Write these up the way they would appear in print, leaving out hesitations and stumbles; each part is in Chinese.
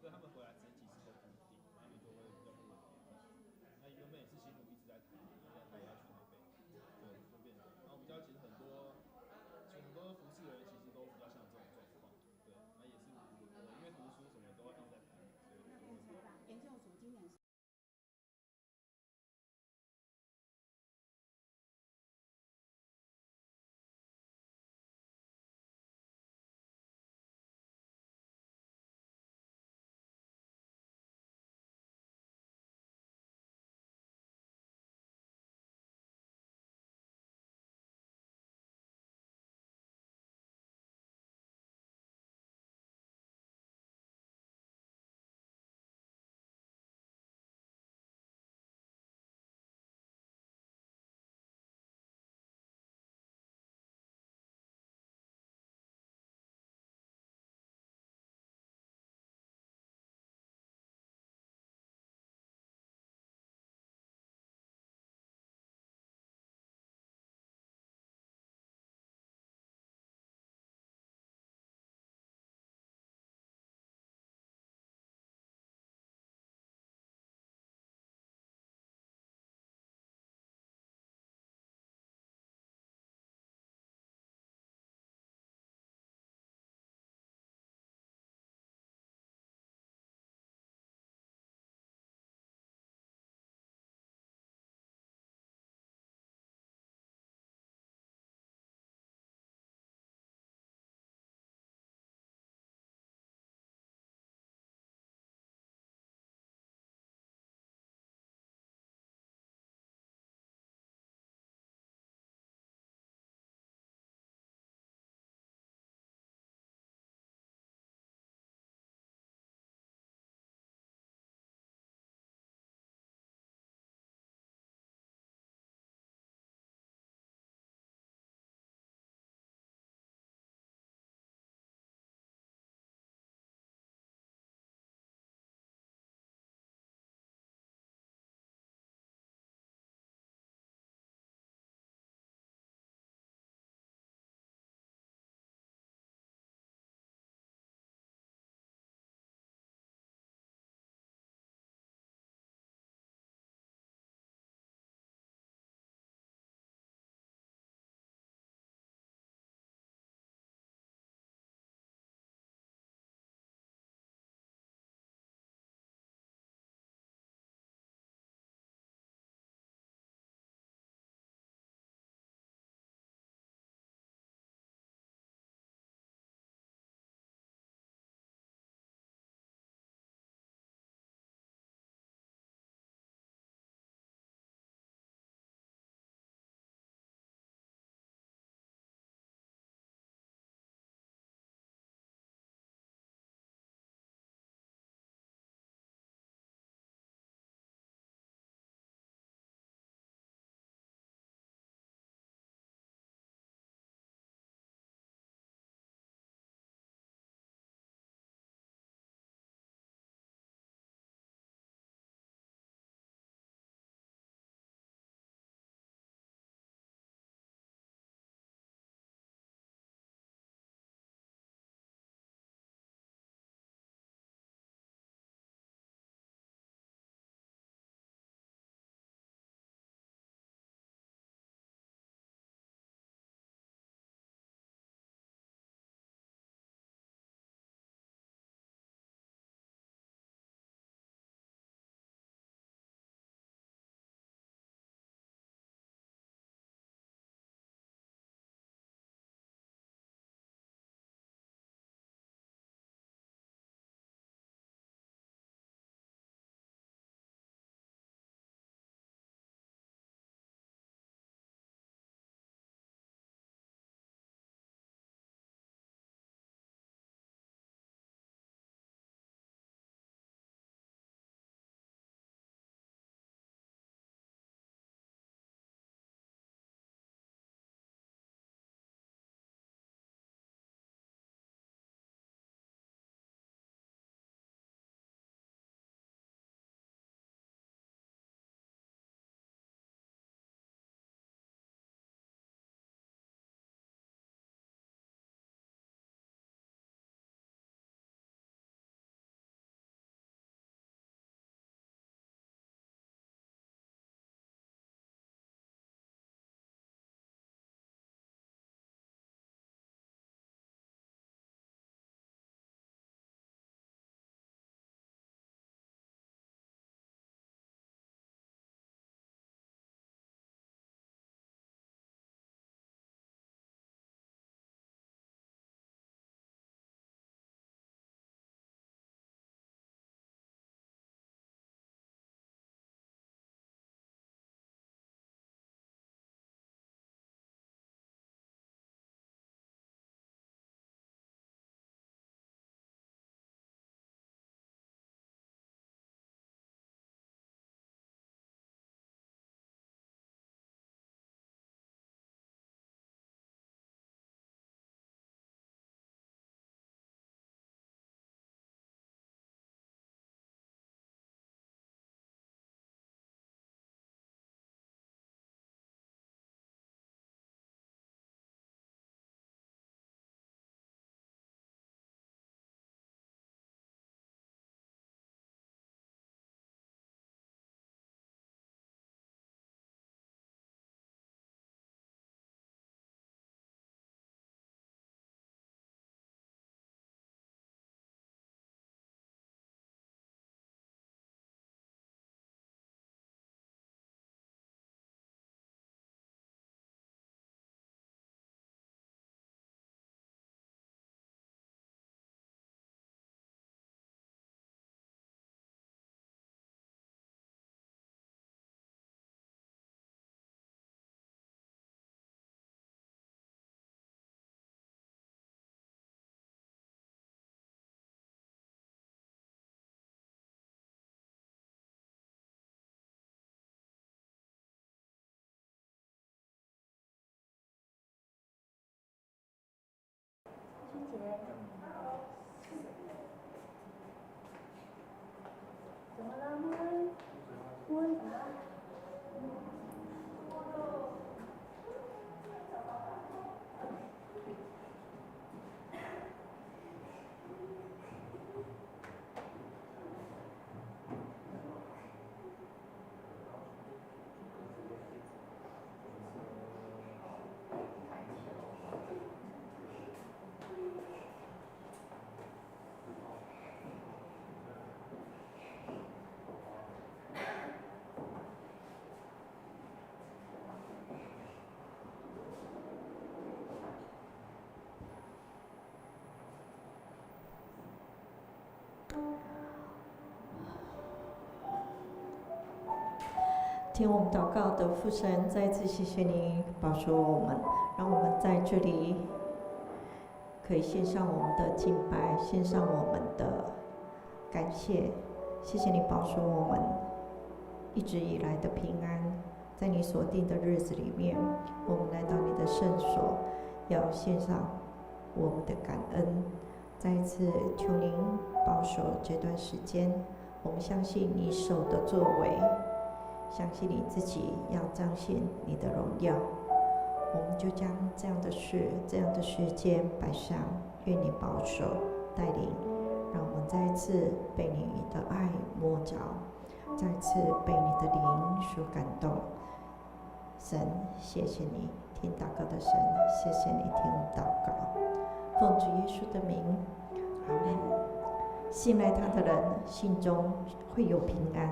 所以他们回来时间其实都不一定，他们就会比较不稳定。那原本也是新竹一直在台，一直在台要去台北，对，就变成。然后我们家其实很多服饰的人其实都比较像这种状况，对，那也是我因为读书什么都要一直在台北，所以我就会。念书吧，研究所今年是。听我们祷告的父神，再一次谢谢你保守我们，让我们在这里可以献上我们的敬拜，献上我们的感谢。谢谢你保守我们一直以来的平安，在你所定的日子里面，我们来到你的圣所，要献上我们的感恩。再一次求您保守这段时间，我们相信你手的作为，相信你自己要彰显你的荣耀，我们就将这样的事、这样的时间摆上，愿你保守带领，让我们再一次被你的爱摸着，再次被你的灵所感动。神，谢谢你听祷告的神，谢谢你听祷告，奉主耶稣的名，阿们。信赖他的人心中会有平安，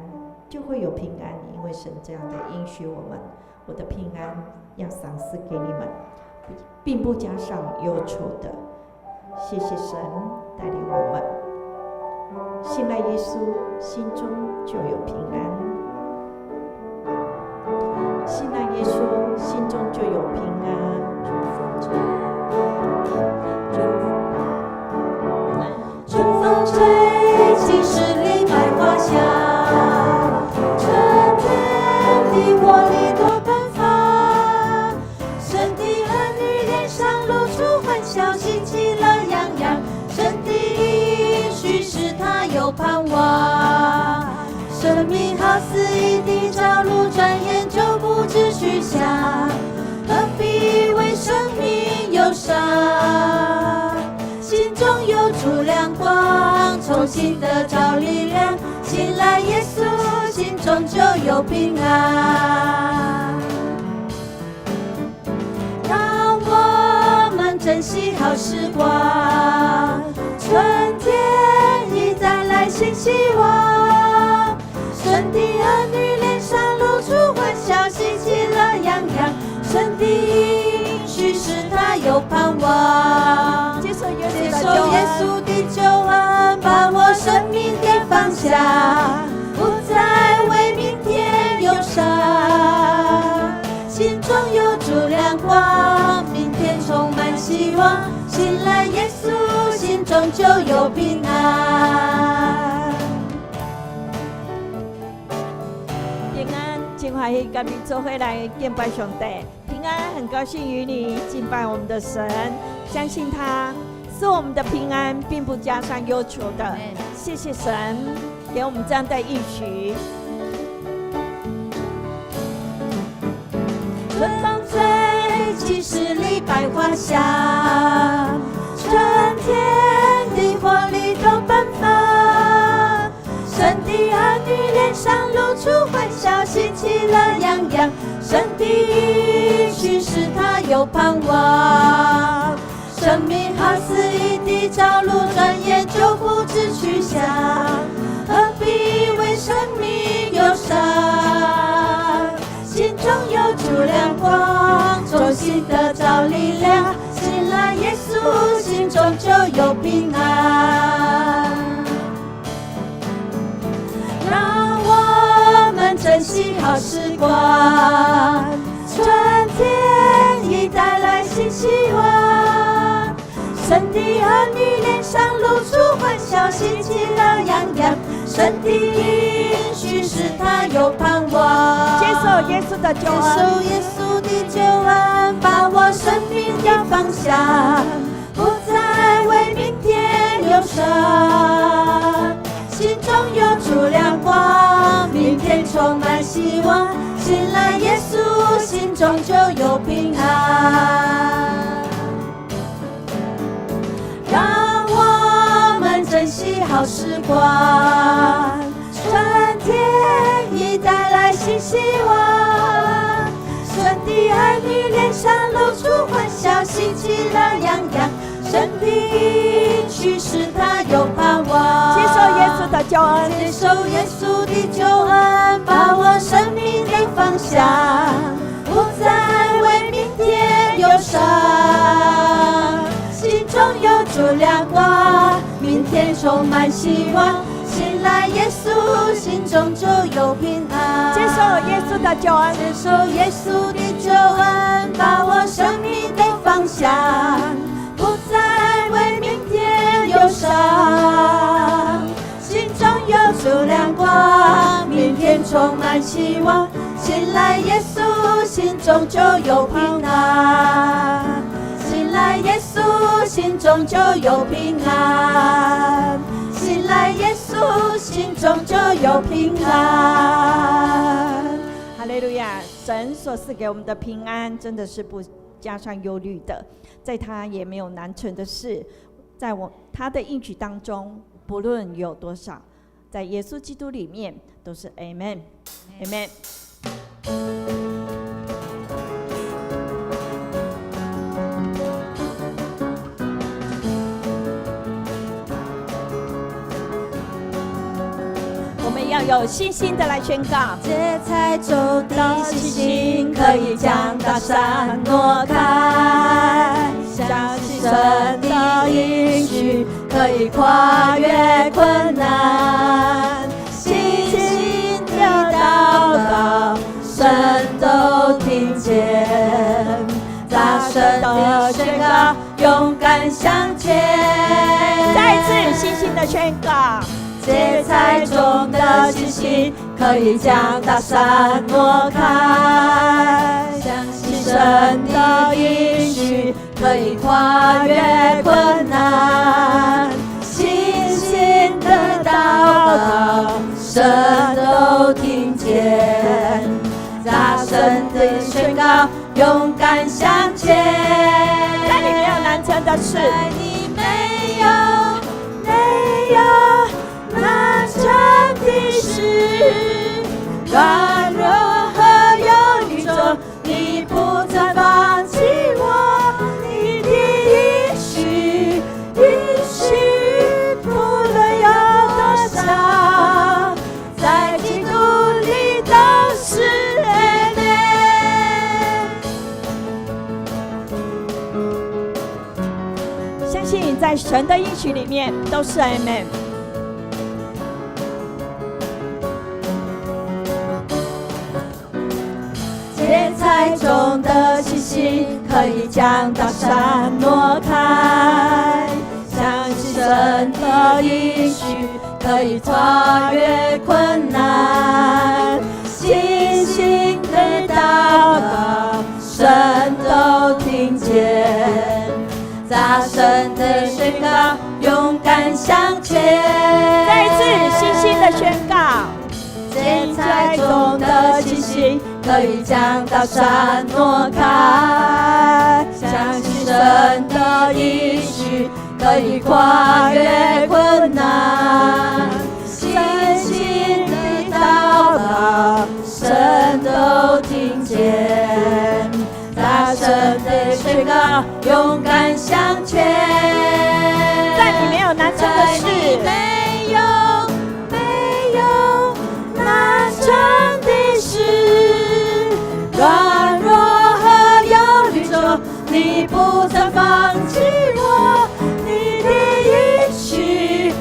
就会有平安，因为神这样的应许我们，我的平安要赏赐给你们，并不加上忧愁的。谢谢神带领我们，信赖耶稣，心中就有平安；信赖耶稣，心中就有平安。春风吹起十里百花香，春天的活力多奔放，神的儿女脸上露出欢笑，喜气乐洋洋，神的应许使他有盼望。生命好似一滴朝露，转眼就不知去向，何必为生命忧伤？心中有主亮光，重新得着力量，信赖耶稣，心中就有平安。让我们珍惜好时光，春天已带来新希望，神的儿女脸上露出欢笑，喜气乐洋洋，神的应许使他有盼望。接受耶稣的救恩，把握生命的方向，不再为明天忧伤，心中有主亮光，明天充满希望，信赖耶稣，心中就有平安。平安，真欢喜跟你做回来敬拜上帝。平安，很高兴与你敬拜我们的神，相信他是我们的平安，并不加上忧愁的。谢谢神给我们这样的应许。春风吹起十里百花香，春天的活力都奔放，神的儿女脸上露出欢笑，喜气乐洋洋，神的应许使他有盼望。生命好似一滴朝露，转眼就不知去向，何必为生命忧伤？心中有主亮光，重新得着力量，信赖耶稣，心中就有平安。让我们珍惜好时光，春天已带来新希望，神的儿女脸上露出欢笑，喜气乐洋洋，神的应许使他有盼望。接受耶稣的救恩，接受耶稣的救恩，把握生命的方向，不再为明天忧伤，心中有主亮光，明天充满希望。信赖耶稣，心中就有平安。让我们珍惜好时光，春天已带来新希望。神的儿女脸上露出欢笑，喜气乐洋洋。神的应许使他有盼望，接受耶稣的救恩，接受耶稣的救恩，把握生命的方向，不再为明天忧伤。心中有主亮光，明天充满希望。信赖耶稣，心中就有平安。接受耶稣的救恩，接受耶稣的救恩，把握生命的方向，不再为明天忧伤。心中有主亮光，明天充满希望。信赖耶稣，心中就有平安。信赖耶稣，心中就有平安。信赖耶稣，心中就有平安。哈利路亚！神所赐给我们的平安，真的是不加上忧虑的，在他也没有难成的事，在他的应许当中，不论有多少，在耶稣基督里面都是 Amen。Amen。我们要有信心的来宣告，芥菜种的信心可以将大山挪开，相信神的应许可以跨越困难，信心的祷告神都听见，大声的宣告，勇敢向前。再次信心的宣告，芥菜种的信心可以将大山挪开，相信神的应许可以跨越困难，信心的祷告神都听见，大声的宣告，勇敢向前。在你没有难成的事，在你没有难成的事，软弱和忧虑中，你不曾放弃我，你的应许不论有多少，在基督里都是Amen。相信在神的应许里面都是 Amen。芥菜种的信心可以将大山挪开，相信神的应许可以跨越困难，信心的祷告神都听见，大声的宣告，勇敢向前。再一次信心的宣告，芥菜种的信心可以将大山挪开，相信神的应许可以跨越困难，信心的祷告神都听见，大声的宣告，勇敢向前。在你没有难成的事，没有难成的事，软弱和忧虑中，你不曾放弃我，你的应许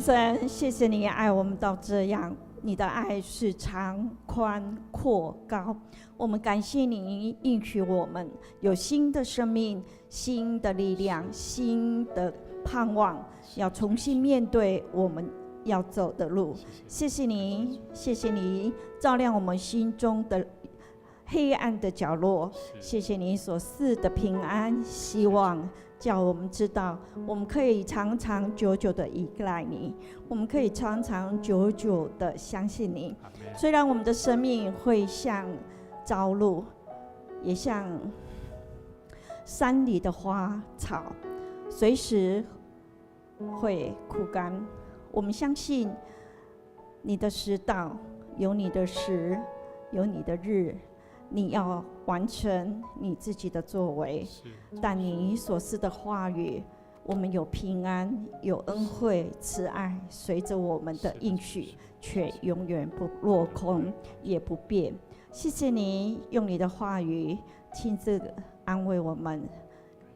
神，谢谢你爱我们到这样，你的爱是长宽阔高。我们感谢你应许我们有新的生命、新的力量、新的盼望，要重新面对我们要走的路。谢谢你，谢谢你照亮我们心中的黑暗的角落。谢谢你所赐的平安、希望，叫我们知道，我们可以长长久久的依赖你，我们可以长长久久的相信你。虽然我们的生命会像朝露，也像山里的花草，随时会枯干，我们相信你的时到，有你的时，有你的日，你要完成你自己的作为。但你所赐的话语，我们有平安，有恩惠、慈爱，随着我们的应许，却永远不落空，也不变。谢谢你用你的话语亲自安慰我们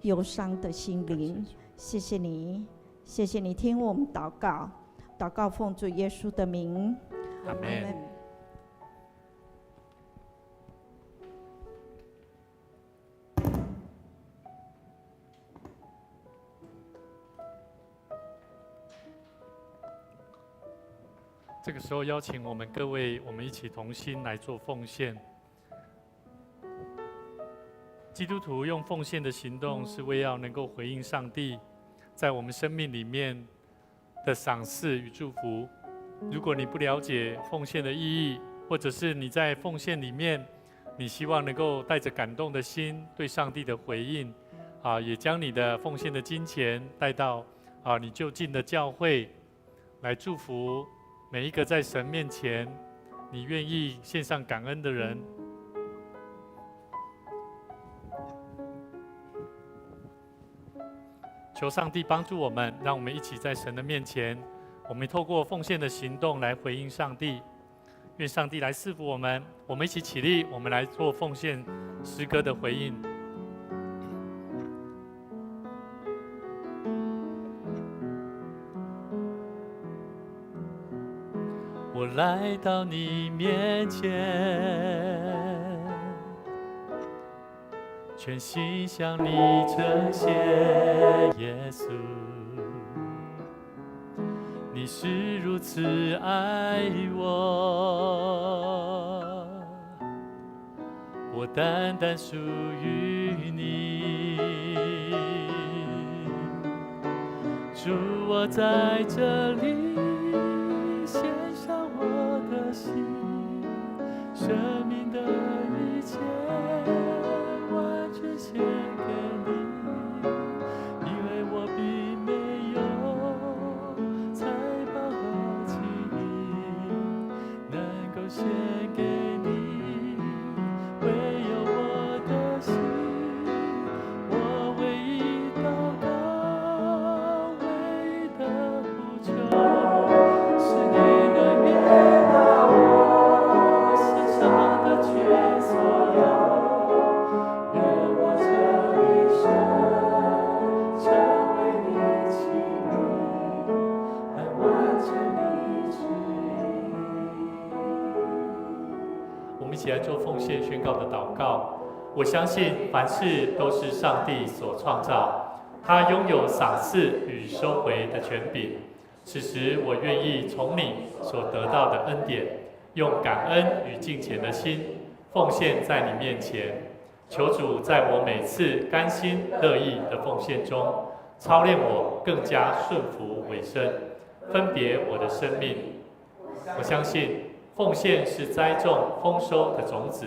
忧伤的心灵。谢谢你，谢谢你听我们祷告，祷告奉主耶稣的名，阿们。这个时候，邀请我们各位，我们一起同心来做奉献。基督徒用奉献的行动，是为要能够回应上帝在我们生命里面的赏赐与祝福。如果你不了解奉献的意义，或者是你在奉献里面，你希望能够带着感动的心对上帝的回应，也将你的奉献的金钱带到你就近的教会来祝福每一个在神面前你愿意献上感恩的人。求上帝帮助我们，让我们一起在神的面前，我们透过奉献的行动来回应上帝。愿上帝来赐福我们，我们一起起立，我们来做奉献诗歌的回应。我来到你面前，全心向你呈现，耶稣，你是如此爱我，我单单属于你。主，我在这里献上我的心，生命的一切完全献给你，因为我并没有财宝和金银能够献给你，唯有我的心，我唯一祷告，唯一的呼求，是你能悦纳我身上的全所有。愿我这一生成为你器皿，来完成你旨意。我们一起来做奉献宣告的祷告。我相信凡事都是上帝所创造，他拥有赏赐与收回的权柄。此时，我愿意从你所得到的恩典，用感恩与敬虔的心奉献在你面前。求主在我每次甘心乐意的奉献中，操练我更加顺服委身，分别我的生命。我相信奉献是栽种丰收的种子，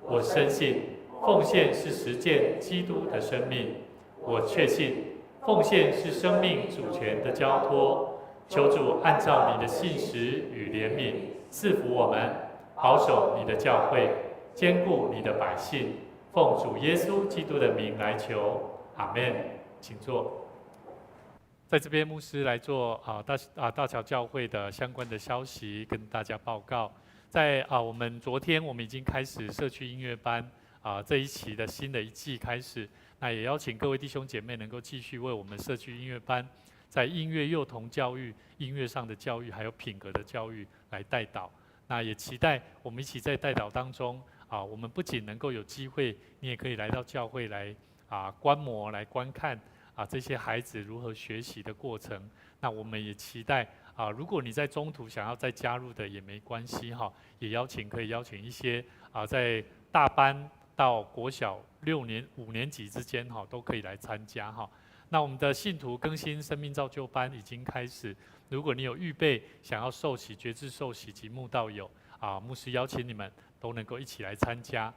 我深信奉献是实践基督的生命，我确信奉献是生命主权的交托。求主按照你的信实与怜悯赐福我们，保守你的教会，坚固你的百姓。奉主耶稣基督的名来求，阿们。请坐。在这边，牧师来做大桥教会的相关的消息跟大家报告。在我们昨天我们已经开始社区音乐班这一期的新的一季开始，那也邀请各位弟兄姐妹能够继续为我们社区音乐班在音乐幼童教育、音乐上的教育，还有品格的教育来带导。那也期待我们一起在带导当中我们不仅能够有机会，你也可以来到教会来观摩、来观看这些孩子如何学习的过程。那我们也期待如果你在中途想要再加入的也没关系也可以邀请一些在大班到国小5年级之间都可以来参加那我们的信徒更新生命造就班已经开始，如果你有预备想要受洗、决志受洗及慕道友牧师邀请你们都能够一起来参加。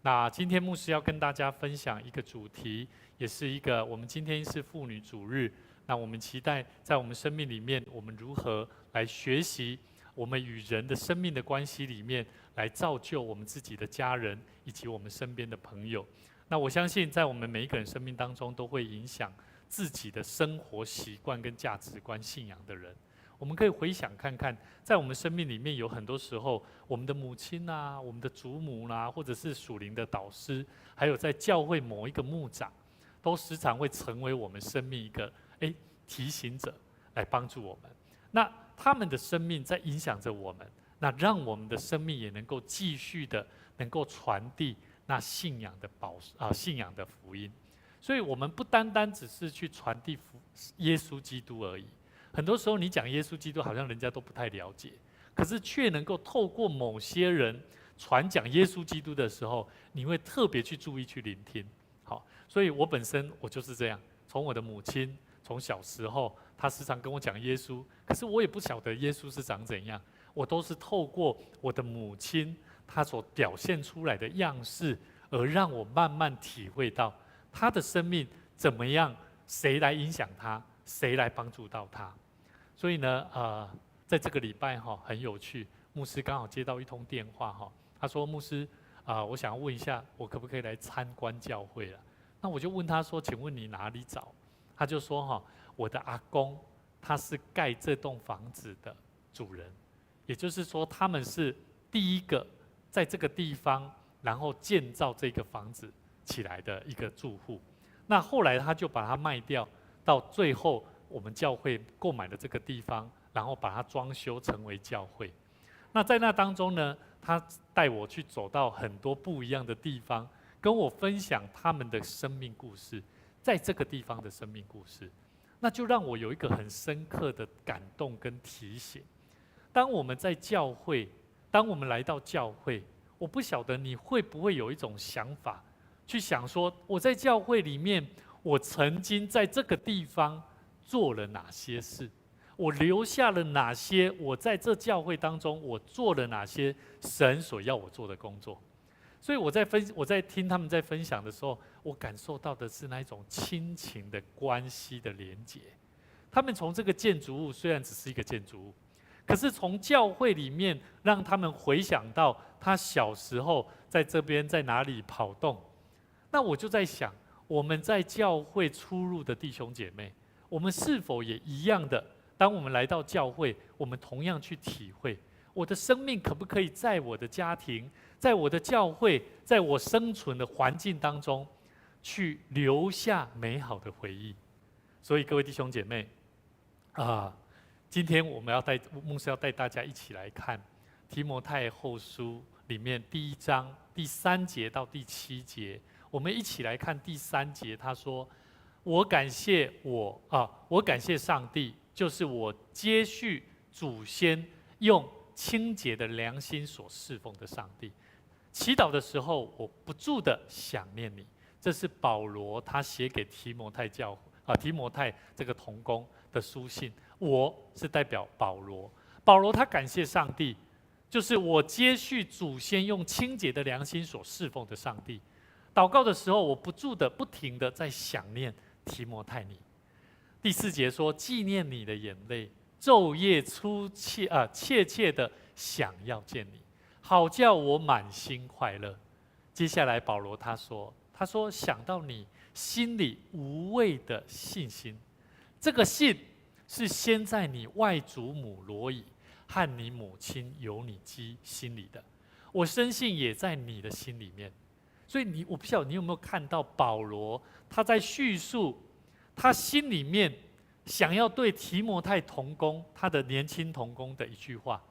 那今天牧师要跟大家分享一个主题，也是一个我们今天是妇女主日，那我们期待在我们生命里面，我们如何来学习我们与人的生命的关系里面，来造就我们自己的家人以及我们身边的朋友。那我相信在我们每一个人生命当中，都会影响自己的生活习惯跟价值观、信仰的人。我们可以回想看看，在我们生命里面有很多时候，我们的母亲我们的祖母或者是属灵的导师，还有在教会某一个牧长，都时常会成为我们生命一个提醒者，来帮助我们。那他们的生命在影响着我们，那让我们的生命也能够继续的能够传递那信仰的福音。所以我们不单单只是去传递耶稣基督而已。很多时候你讲耶稣基督，好像人家都不太了解，可是却能够透过某些人传讲耶稣基督的时候，你会特别去注意去聆听。所以我本身就是这样，从我的母亲，从小时候她时常跟我讲耶稣，可是我也不晓得耶稣是长怎样，我都是透过我的母亲她所表现出来的样式，而让我慢慢体会到她的生命怎么样，谁来影响她，谁来帮助到她。所以呢，在这个礼拜很有趣，牧师刚好接到一通电话他说牧师我想要问一下，我可不可以来参观教会了？那我就问他说，请问你哪里找？他就说我的阿公他是盖这栋房子的主人，也就是说他们是第一个在这个地方然后建造这个房子起来的一个住户。那后来他就把它卖掉，到最后我们教会购买了这个地方，然后把它装修成为教会。那在那当中呢，他带我去走到很多不一样的地方，跟我分享他们的生命故事，在这个地方的生命故事，那就让我有一个很深刻的感动跟提醒。当我们在教会，当我们来到教会，我不晓得你会不会有一种想法，去想说我在教会里面，我曾经在这个地方做了哪些事，我留下了哪些，我在这教会当中我做了哪些神所要我做的工作。所以我在听他们在分享的时候，我感受到的是那一种亲情的关系的连结。他们从这个建筑物虽然只是一个建筑物，可是从教会里面让他们回想到他小时候在这边在哪里跑动。那我就在想，我们在教会出入的弟兄姐妹，我们是否也一样的，当我们来到教会，我们同样去体会我的生命可不可以在我的家庭，在我的教会，在我生存的环境当中去留下美好的回忆。所以各位弟兄姐妹今天我们牧师要带大家一起来看提摩太后书里面第1章第3节到第7节。我们一起来看第3节，他说：我感谢上帝，就是我接续祖先用清洁的良心所侍奉的上帝。祈祷的时候，我不住的想念你。这是保罗他写给提摩太这个同工的书信。我是代表保罗，保罗他感谢上帝，就是我接续祖先用清洁的良心所侍奉的上帝。祷告的时候，我不停的在想念提摩太你。第4节说，纪念你的眼泪，昼夜切切的想要见你，好叫我满心快乐。接下来保罗他说想到你心里无畏的信心，这个信是先在你外祖母罗以和你母亲尤尼基心里的，我深信也在你的心里面。所以我不晓得你有没有看到保罗他在叙述他心里面想要对提摩太同工，他的年轻同工的一句话，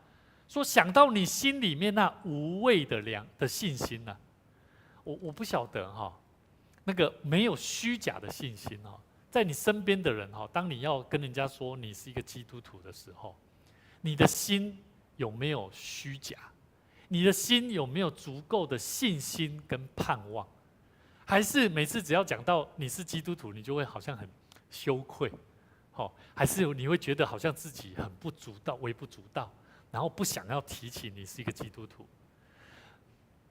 说想到你心里面那无畏的信心呢、我不晓得哈，那个没有虚假的信心哈，在你身边的人哈，当你要跟人家说你是一个基督徒的时候，你的心有没有虚假？你的心有没有足够的信心跟盼望？还是每次只要讲到你是基督徒，你就会好像很羞愧？还是你会觉得好像自己很不足道、微不足道，然后不想要提起你是一个基督徒？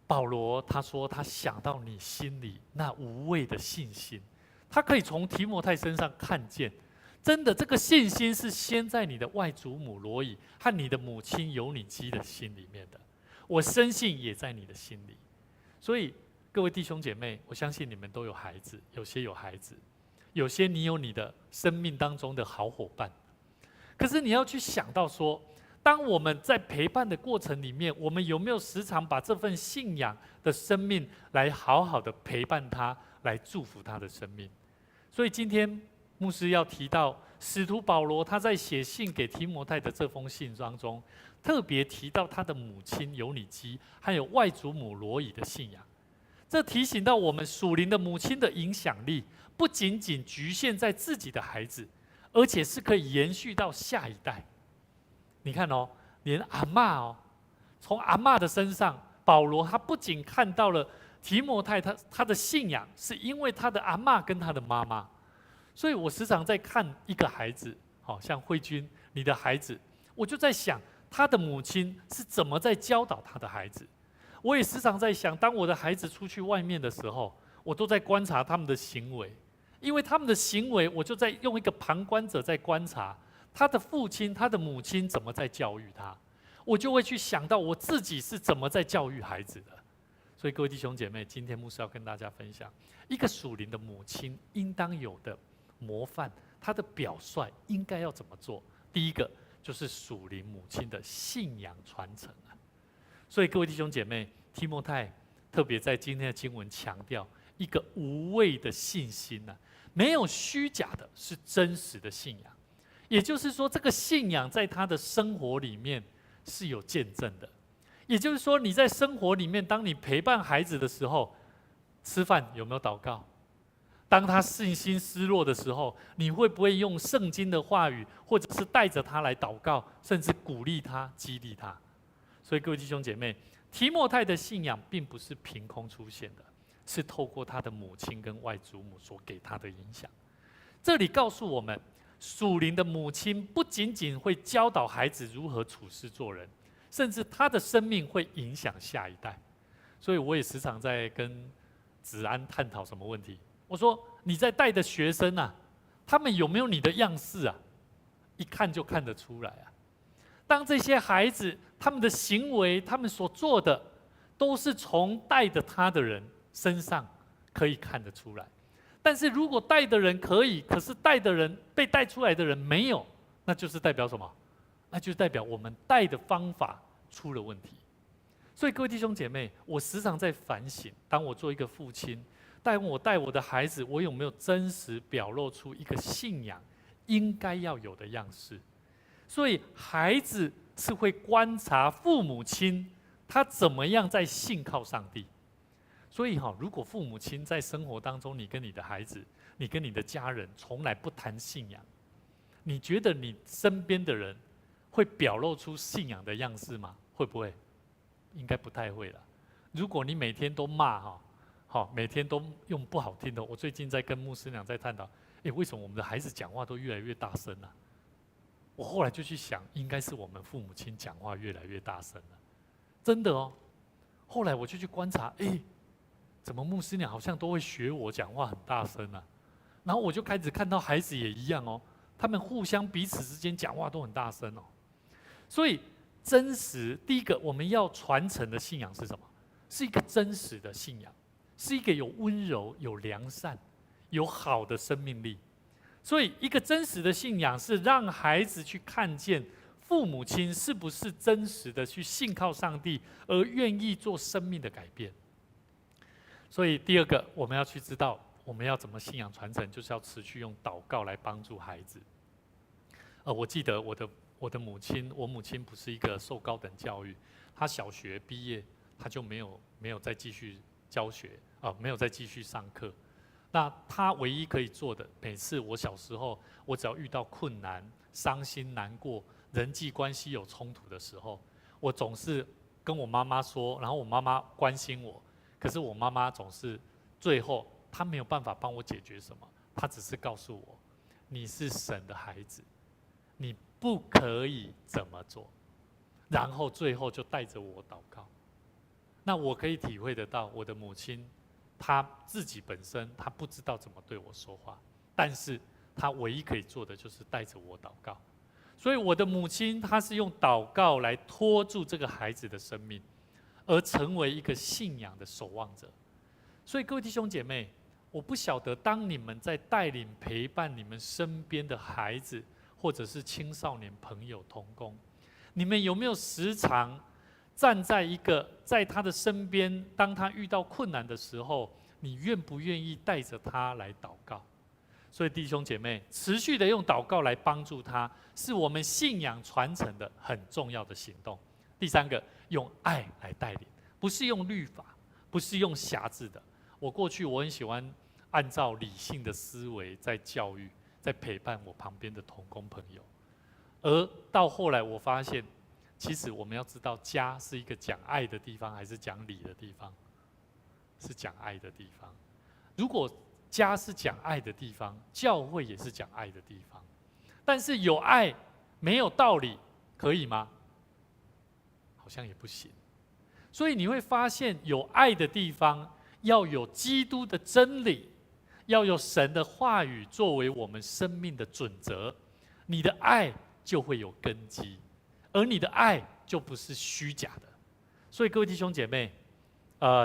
保罗他说他想到你心里那无畏的信心，他可以从提摩太身上看见，真的这个信心是先在你的外祖母罗以和你的母亲尤尼基的心里面的，我深信也在你的心里。所以各位弟兄姐妹，我相信你们都有孩子，有些有孩子，有些你有你的生命当中的好伙伴。可是你要去想到说，当我们在陪伴的过程里面，我们有没有时常把这份信仰的生命来好好的陪伴他，来祝福他的生命？所以今天牧师要提到使徒保罗他在写信给提摩太的这封信当中，特别提到他的母亲尤尼基还有外祖母罗以的信仰。这提醒到我们属灵的母亲的影响力，不仅仅局限在自己的孩子，而且是可以延续到下一代。你看哦，连阿嬷哦，从阿嬷的身上，保罗他不仅看到了提摩太他的信仰，是因为他的阿嬷跟他的妈妈。所以我时常在看一个孩子，好像慧君你的孩子，我就在想他的母亲是怎么在教导他的孩子。我也时常在想，当我的孩子出去外面的时候，我都在观察他们的行为，因为他们的行为，我就在用一个旁观者在观察他的父亲、他的母亲怎么在教育他，我就会去想到我自己是怎么在教育孩子的。所以各位弟兄姐妹，今天牧师要跟大家分享一个属灵的母亲应当有的模范，她的表率应该要怎么做。第一个就是属灵母亲的信仰传承啊。所以各位弟兄姐妹，提摩太特别在今天的经文强调一个无畏的信心啊，没有虚假的，是真实的信仰。也就是说，这个信仰在他的生活里面是有见证的。也就是说，你在生活里面，当你陪伴孩子的时候，吃饭有没有祷告？当他信心失落的时候，你会不会用圣经的话语，或者是带着他来祷告，甚至鼓励他、激励他？所以各位弟兄姐妹，提摩太的信仰并不是凭空出现的，是透过他的母亲跟外祖母所给他的影响。这里告诉我们，属灵的母亲不仅仅会教导孩子如何处事做人，甚至他的生命会影响下一代。所以我也时常在跟子安探讨什么问题。我说你在带的学生啊，他们有没有你的样式啊？一看就看得出来啊。当这些孩子他们的行为，他们所做的，都是从带着他的人身上可以看得出来。但是如果带的人可以，可是带的人被带出来的人没有，那就是代表什么？那就是代表我们带的方法出了问题。所以各位弟兄姐妹，我时常在反省，当我做一个父亲，带我的孩子，我有没有真实表露出一个信仰应该要有的样式？所以孩子是会观察父母亲他怎么样在信靠上帝。所以如果父母亲在生活当中，你跟你的孩子，你跟你的家人从来不谈信仰，你觉得你身边的人会表露出信仰的样式吗？会不会？应该不太会了。如果你每天都骂每天都用不好听的，我最近在跟牧师娘在探讨，为什么我们的孩子讲话都越来越大声了？我后来就去想，应该是我们父母亲讲话越来越大声了，真的哦。后来我就去观察，怎么牧师娘好像都会学我讲话很大声啊？然后我就开始看到孩子也一样哦，他们互相彼此之间讲话都很大声哦。所以真实，第一个我们要传承的信仰是什么？是一个真实的信仰，是一个有温柔、有良善、有好的生命力。所以一个真实的信仰是让孩子去看见父母亲是不是真实的去信靠上帝，而愿意做生命的改变。所以第二个，我们要去知道我们要怎么信仰传承，就是要持续用祷告来帮助孩子。我记得我的母亲，我母亲不是一个受高等教育，她小学毕业，她就没有再继续教学没有再继续上课。那她唯一可以做的，每次我小时候，我只要遇到困难、伤心、难过、人际关系有冲突的时候，我总是跟我妈妈说，然后我妈妈关心我，可是我妈妈总是最后她没有办法帮我解决什么，她只是告诉我，你是神的孩子，你不可以怎么做，然后最后就带着我祷告。那我可以体会得到，我的母亲她自己本身她不知道怎么对我说话，但是她唯一可以做的就是带着我祷告。所以我的母亲她是用祷告来托住这个孩子的生命，而成为一个信仰的守望者。所以各位弟兄姐妹，我不晓得当你们在带领陪伴你们身边的孩子或者是青少年朋友同工，你们有没有时常站在他的身边，当他遇到困难的时候，你愿不愿意带着他来祷告？所以弟兄姐妹，持续的用祷告来帮助他，是我们信仰传承的很重要的行动。第三个，用爱来带领，不是用律法，不是用辖制的。我过去我很喜欢按照理性的思维在教育，在陪伴我旁边的同工朋友，而到后来我发现，其实我们要知道，家是一个讲爱的地方，还是讲理的地方？是讲爱的地方。如果家是讲爱的地方，教会也是讲爱的地方。但是有爱没有道理，可以吗？好像也不行。所以你会发现，有爱的地方要有基督的真理，要有神的话语作为我们生命的准则，你的爱就会有根基，而你的爱就不是虚假的。所以各位弟兄姐妹，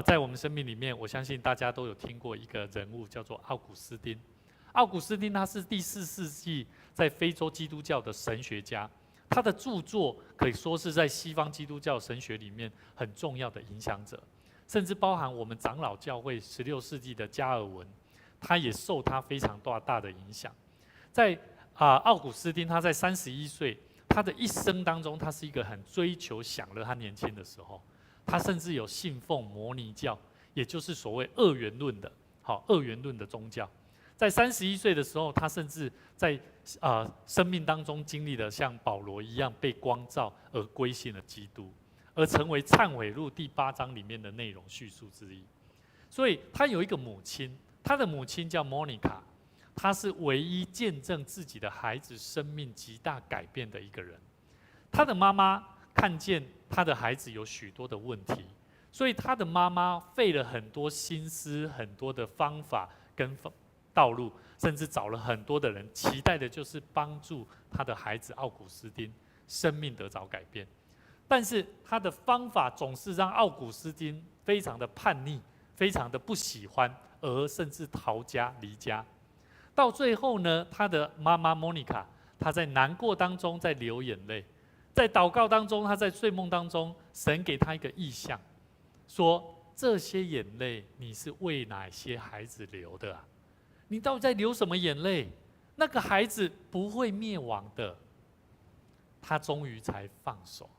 在我们生命里面，我相信大家都有听过一个人物，叫做奥古斯丁。奥古斯丁他是第4世纪在非洲基督教的神学家，他的著作可以说是在西方基督教神学里面很重要的影响者，甚至包含我们长老教会16世纪的加尔文，他也受他非常大的影响。在奥古斯丁他在31岁，他的一生当中，他是一个很追求享乐。他年轻的时候，他甚至有信奉摩尼教，也就是所谓二元论的宗教。在31岁的时候，他甚至在生命当中经历了像保罗一样被光照而归信了基督，而成为忏悔录第8章里面的内容叙述之一。所以他有一个母亲，他的母亲叫莫妮卡，她是唯一见证自己的孩子生命极大改变的一个人。他的妈妈看见他的孩子有许多的问题，所以他的妈妈费了很多心思、很多的方法跟道路，甚至找了很多的人，期待的就是帮助他的孩子奥古斯丁生命得着改变。但是他的方法总是让奥古斯丁非常的叛逆，非常的不喜欢，而甚至逃家离家。到最后呢，他的妈妈莫妮卡，她在难过当中在流眼泪，在祷告当中，她在睡梦当中，神给她一个意象，说这些眼泪你是为哪些孩子流的啊？你到底在流什么眼泪？那个孩子不会灭亡的。他终于才放手。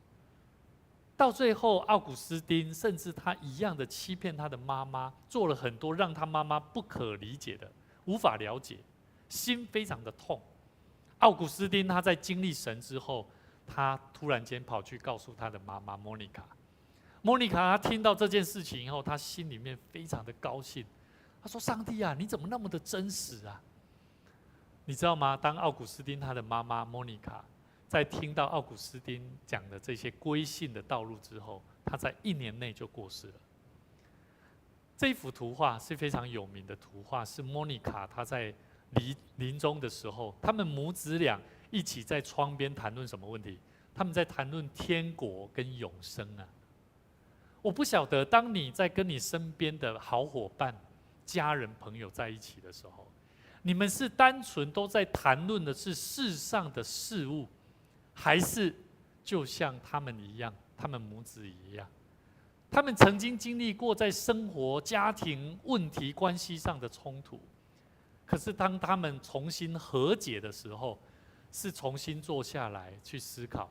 到最后，奥古斯丁甚至他一样的欺骗他的妈妈，做了很多让他妈妈不可理解的、无法了解，心非常的痛。奥古斯丁他在经历神之后，他突然间跑去告诉他的妈妈莫妮卡。莫妮卡她听到这件事情以后，她心里面非常的高兴。他说：“上帝啊，你怎么那么的真实啊？”你知道吗？当奥古斯丁他的妈妈莫妮卡在听到奥古斯丁讲的这些归信的道路之后，他在1年内就过世了。这一幅图画是非常有名的图画，是莫妮卡她在临终的时候，他们母子俩一起在窗边谈论什么问题？他们在谈论天国跟永生啊！我不晓得，当你在跟你身边的好伙伴、家人、朋友在一起的时候，你们是单纯都在谈论的是世上的事物，还是就像他们一样，他们母子一样，他们曾经经历过在生活、家庭问题、关系上的冲突，可是当他们重新和解的时候，是重新坐下来去思考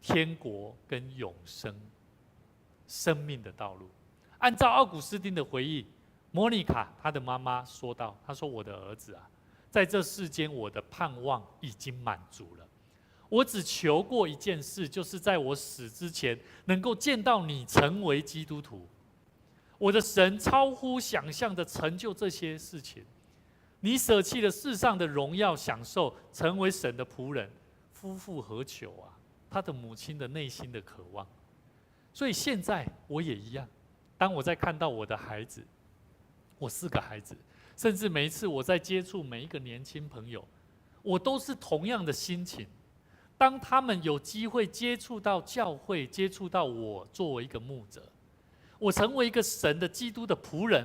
天国跟永生生命的道路。按照奥古斯丁的回忆，莫妮卡她的妈妈说道：“她说我的儿子啊，在这世间我的盼望已经满足了。我只求过一件事，就是在我死之前能够见到你成为基督徒。我的神超乎想象的成就这些事情。你舍弃了世上的荣耀享受，成为神的仆人，夫复何求啊？”他的母亲的内心的渴望。所以现在我也一样，当我在看到我的孩子，我4个孩子，甚至每一次我在接触每一个年轻朋友，我都是同样的心情。当他们有机会接触到教会，接触到我作为一个牧者，我成为一个神的基督的仆人，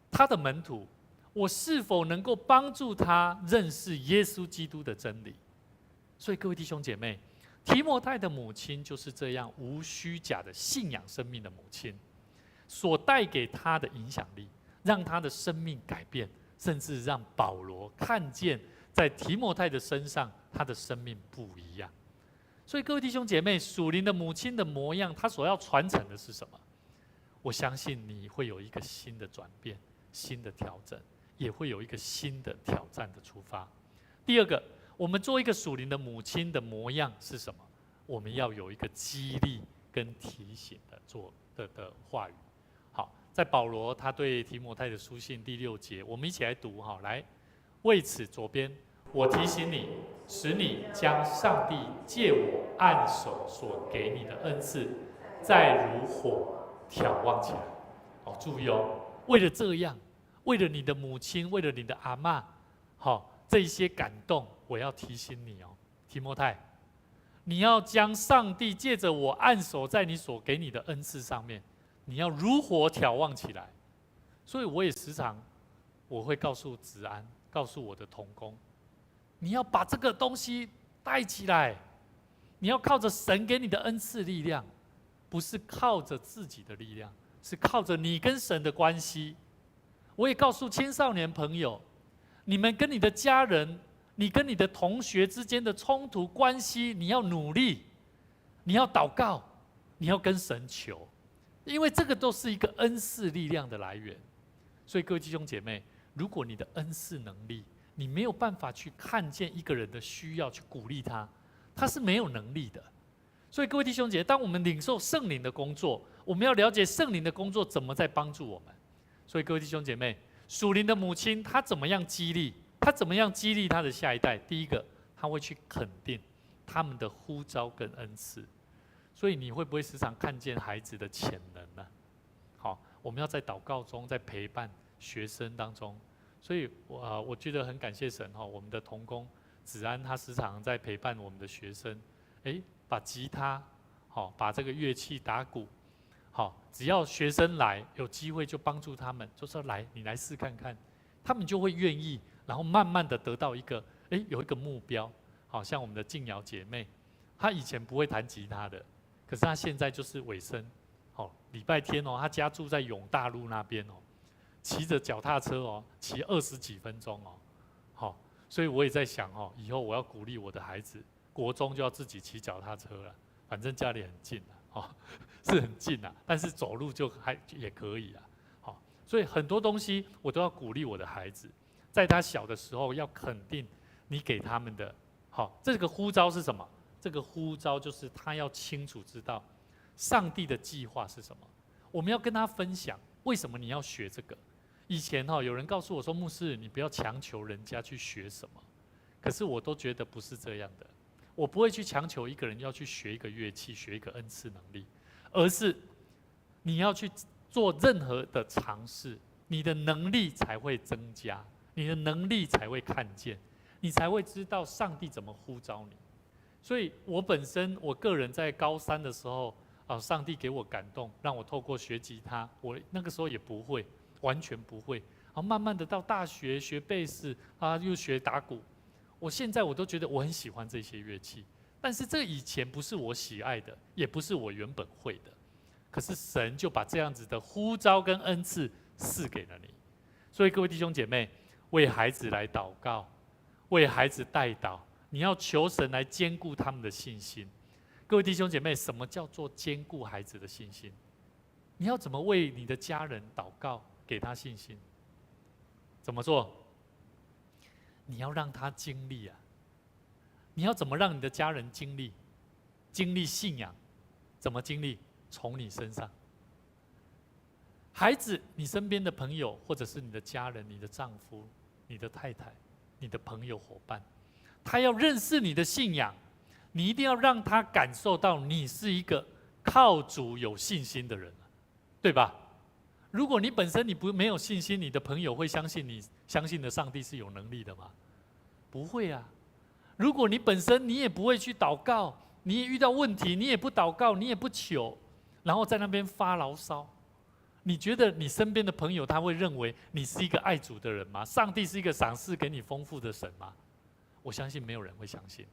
他的门徒，我是否能够帮助他认识耶稣基督的真理？所以各位弟兄姐妹，提摩太的母亲就是这样无虚假的信仰生命的母亲，所带给他的影响力，让他的生命改变，甚至让保罗看见在提摩太的身上，他的生命不一样。所以各位弟兄姐妹，属灵的母亲的模样，她所要传承的是什么？我相信你会有一个新的转变，新的调整，也会有一个新的挑战的出发。第二个，我们做一个属灵的母亲的模样是什么？我们要有一个激励跟提醒的话语。好，在保罗他对提摩太的书信第6节，我们一起来读哈。来，为此左边，我提醒你，使你将上帝借我按手所给你的恩赐，再如火挑旺起来。哦，注意哦，为了这样，为了你的母亲，为了你的阿嬷，好，这一些感动，我要提醒你哦，提摩太，你要将上帝借着我按手在你所给你的恩赐上面，你要如火挑旺起来。所以我也时常，我会告诉子安，告诉我的同工，你要把这个东西带起来，你要靠着神给你的恩赐力量，不是靠着自己的力量，是靠着你跟神的关系。我也告诉青少年朋友，你们跟你的家人，你跟你的同学之间的冲突关系，你要努力，你要祷告，你要跟神求，因为这个都是一个恩赐力量的来源。所以各位弟兄姐妹，如果你的恩赐能力，你没有办法去看见一个人的需要，去鼓励他，他是没有能力的。所以各位弟兄姐妹，当我们领受圣灵的工作，我们要了解圣灵的工作怎么在帮助我们。所以各位弟兄姐妹，属灵的母亲她怎么样激励？她怎么样激励她的下一代？第一个，她会去肯定他们的呼召跟恩赐。所以你会不会时常看见孩子的潜能呢？好，我们要在祷告中，在陪伴学生当中。所以我觉得很感谢神哈，我们的同工子安他时常在陪伴我们的学生，把吉他好，把这个乐器打鼓好，只要学生来有机会就帮助他们，就说来你来试看看，他们就会愿意，然后慢慢的得到一个有一个目标。好像我们的静瑶姐妹，她以前不会弹吉他的，可是她现在就是尾声，好，礼拜天哦，她家住在永大路那边哦，骑着脚踏车哦，骑20几分钟哦，好，所以我也在想哦，以后我要鼓励我的孩子，国中就要自己骑脚踏车了，反正家里很近啊，哦，是很近啊，但是走路就也可以啊，好，所以很多东西我都要鼓励我的孩子，在他小的时候要肯定你给他们的，好，这个呼召是什么？这个呼召就是他要清楚知道上帝的计划是什么，我们要跟他分享为什么你要学这个。以前有人告诉我说，牧师你不要强求人家去学什么，可是我都觉得不是这样的，我不会去强求一个人要去学一个乐器，学一个恩赐能力，而是你要去做任何的尝试，你的能力才会增加，你的能力才会看见，你才会知道上帝怎么呼召你。所以我本身我个人在高3的时候上帝给我感动，让我透过学吉他，我那个时候也不会，完全不会，然后慢慢的到大学学贝斯又学打鼓，我现在我都觉得我很喜欢这些乐器，但是这以前不是我喜爱的，也不是我原本会的，可是神就把这样子的呼召跟恩赐赐给了你。所以各位弟兄姐妹，为孩子来祷告，为孩子代祷，你要求神来坚固他们的信心。各位弟兄姐妹，什么叫做坚固孩子的信心？你要怎么为你的家人祷告，给他信心？怎么做？你要让他经历啊！你要怎么让你的家人经历信仰？怎么经历？从你身上。孩子，你身边的朋友，或者是你的家人、你的丈夫、你的太太、你的朋友伙伴，他要认识你的信仰，你一定要让他感受到你是一个靠主有信心的人，对吧？如果你本身没有信心，你的朋友会相信你相信的上帝是有能力的吗？不会啊。如果你本身你也不会去祷告，你也遇到问题，你也不祷告，你也不求，然后在那边发牢骚，你觉得你身边的朋友他会认为你是一个爱主的人吗？上帝是一个赏赐给你丰富的神吗？我相信没有人会相信。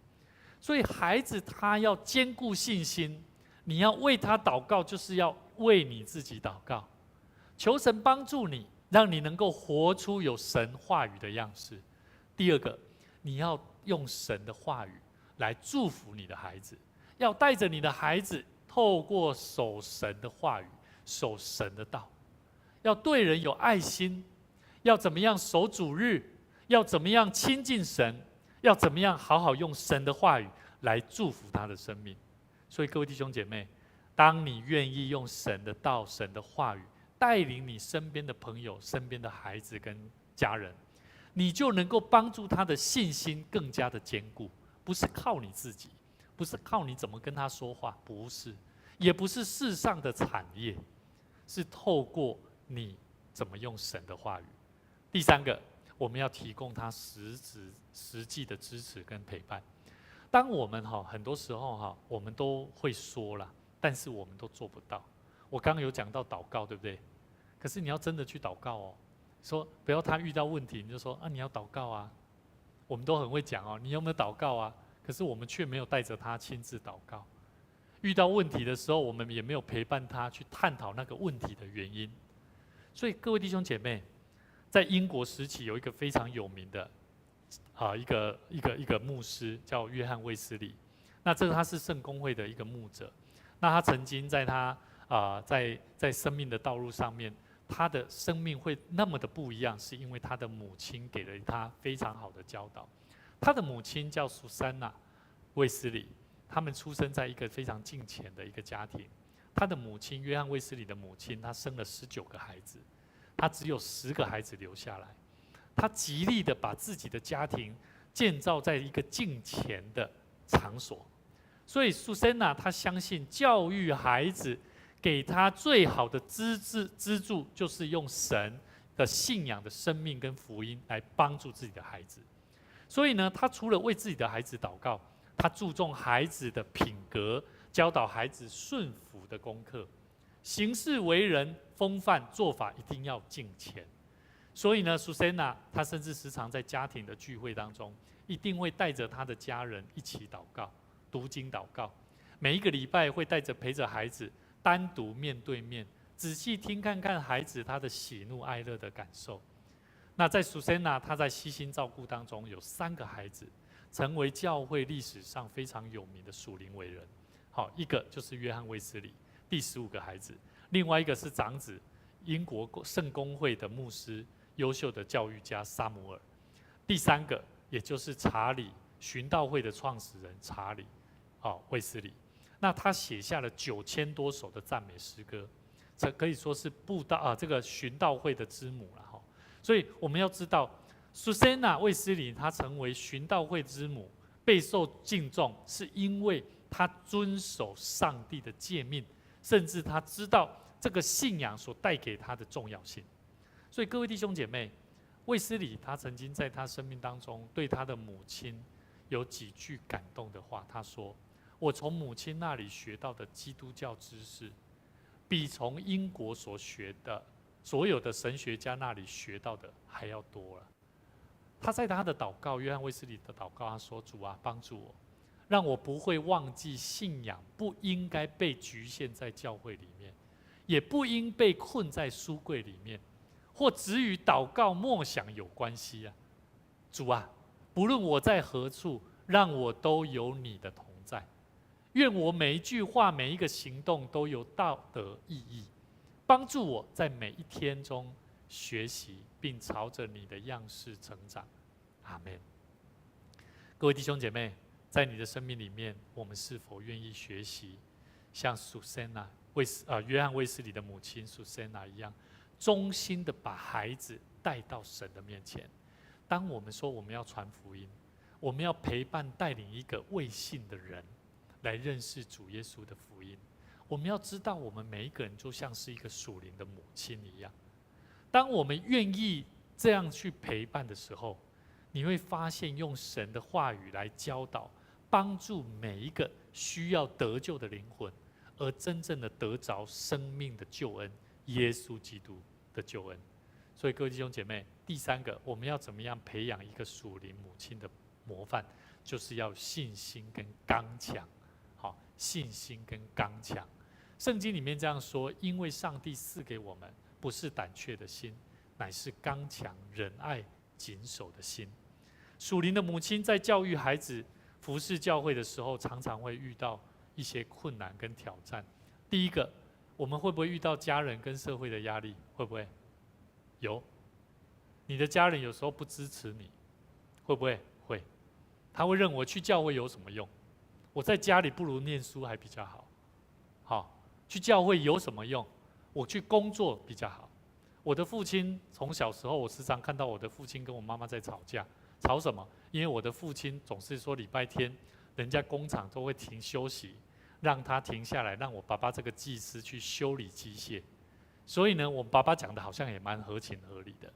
所以孩子他要坚固信心，你要为他祷告，就是要为你自己祷告，求神帮助你，让你能够活出有神话语的样式。第二个，你要用神的话语来祝福你的孩子，要带着你的孩子透过守神的话语，守神的道，要对人有爱心，要怎么样守主日，要怎么样亲近神，要怎么样好好用神的话语来祝福他的生命。所以各位弟兄姐妹，当你愿意用神的道、神的话语带领你身边的朋友、身边的孩子跟家人，你就能够帮助他的信心更加的坚固。不是靠你自己，不是靠你怎么跟他说话，不是，也不是世上的产业，是透过你怎么用神的话语。第三个，我们要提供他实际的支持跟陪伴。当我们很多时候我们都会说啦，但是我们都做不到。我刚刚有讲到祷告，对不对？可是你要真的去祷告哦，说不要他遇到问题你就说你要祷告啊。我们都很会讲哦，你有没有祷告啊？可是我们却没有带着他亲自祷告。遇到问题的时候，我们也没有陪伴他去探讨那个问题的原因。所以各位弟兄姐妹，在英国时期有一个非常有名的一个牧师叫约翰卫斯理。那他是圣公会的一个牧者。那他曾经在他在生命的道路上面，他的生命会那么的不一样，是因为他的母亲给了他非常好的教导。他的母亲叫苏珊娜·卫斯理，他们出生在一个非常敬虔的一个家庭。他的母亲约翰卫斯理的母亲，她生了19个孩子，他只有10个孩子留下来。他极力的把自己的家庭建造在一个敬虔的场所。所以苏珊娜她相信教育孩子给他最好的资助，就是用神的信仰的生命跟福音来帮助自己的孩子。所以呢，他除了为自己的孩子祷告，他注重孩子的品格，教导孩子顺服的功课，行事为人风范做法一定要敬虔。所以呢，苏珊娜她甚至时常在家庭的聚会当中，一定会带着她的家人一起祷告、读经祷告。每一个礼拜会陪着孩子单独面对面，仔细听看看孩子他的喜怒哀乐的感受。那在苏珊娜她在悉心照顾当中，有3个孩子成为教会历史上非常有名的属灵伟人。好，一个就是约翰卫斯理，第15个孩子；另外一个是长子，英国圣公会的牧师，优秀的教育家撒母耳；第3个，也就是查理循道会的创始人查理卫斯理。那他写下了9000多首的赞美诗歌，这可以说是这个循道会的之母了。所以我们要知道，苏珊娜·卫斯理她成为循道会之母，备受敬重，是因为她遵守上帝的诫命，甚至她知道这个信仰所带给她的重要性。所以各位弟兄姐妹，卫斯理他曾经在他生命当中对他的母亲有几句感动的话，他说：“我从母亲那里学到的基督教知识，比从英国所学的所有的神学家那里学到的还要多了。”他在他的祷告，约翰卫斯理的祷告，他说：“主啊，帮助我，让我不会忘记信仰不应该被局限在教会里面，也不应被困在书柜里面，或只与祷告默想有关系啊。主啊，不论我在何处，让我都有你的同在。愿我每一句话、每一个行动都有道德意义，帮助我在每一天中学习，并朝着你的样式成长。阿们。各位弟兄姐妹，在你的生命里面，我们是否愿意学习，像苏珊娜约翰卫斯理的母亲苏珊娜一样，忠心的把孩子带到神的面前？当我们说我们要传福音，我们要陪伴带领一个未信的人来认识主耶稣的福音，我们要知道我们每一个人就像是一个属灵的母亲一样。当我们愿意这样去陪伴的时候，你会发现用神的话语来教导，帮助每一个需要得救的灵魂，而真正的得着生命的救恩，耶稣基督的救恩。所以各位弟兄姐妹，第三个，我们要怎么样培养一个属灵母亲的模范，就是要信心跟刚强。好，信心跟刚强。圣经里面这样说，因为上帝赐给我们不是胆怯的心，乃是刚强、仁爱、谨守的心。属灵的母亲在教育孩子、服侍教会的时候，常常会遇到一些困难跟挑战。第一个，我们会不会遇到家人跟社会的压力？会不会？有。你的家人有时候不支持你，会不会？会。他会认为去教会有什么用？我在家里不如念书还比较好。好，去教会有什么用？我去工作比较好。我的父亲从小时候，我时常看到我的父亲跟我妈妈在吵架。吵什么？因为我的父亲总是说礼拜天人家工厂都会停休息，让他停下来，让我爸爸这个技师去修理机械。所以呢，我爸爸讲的好像也蛮合情合理的。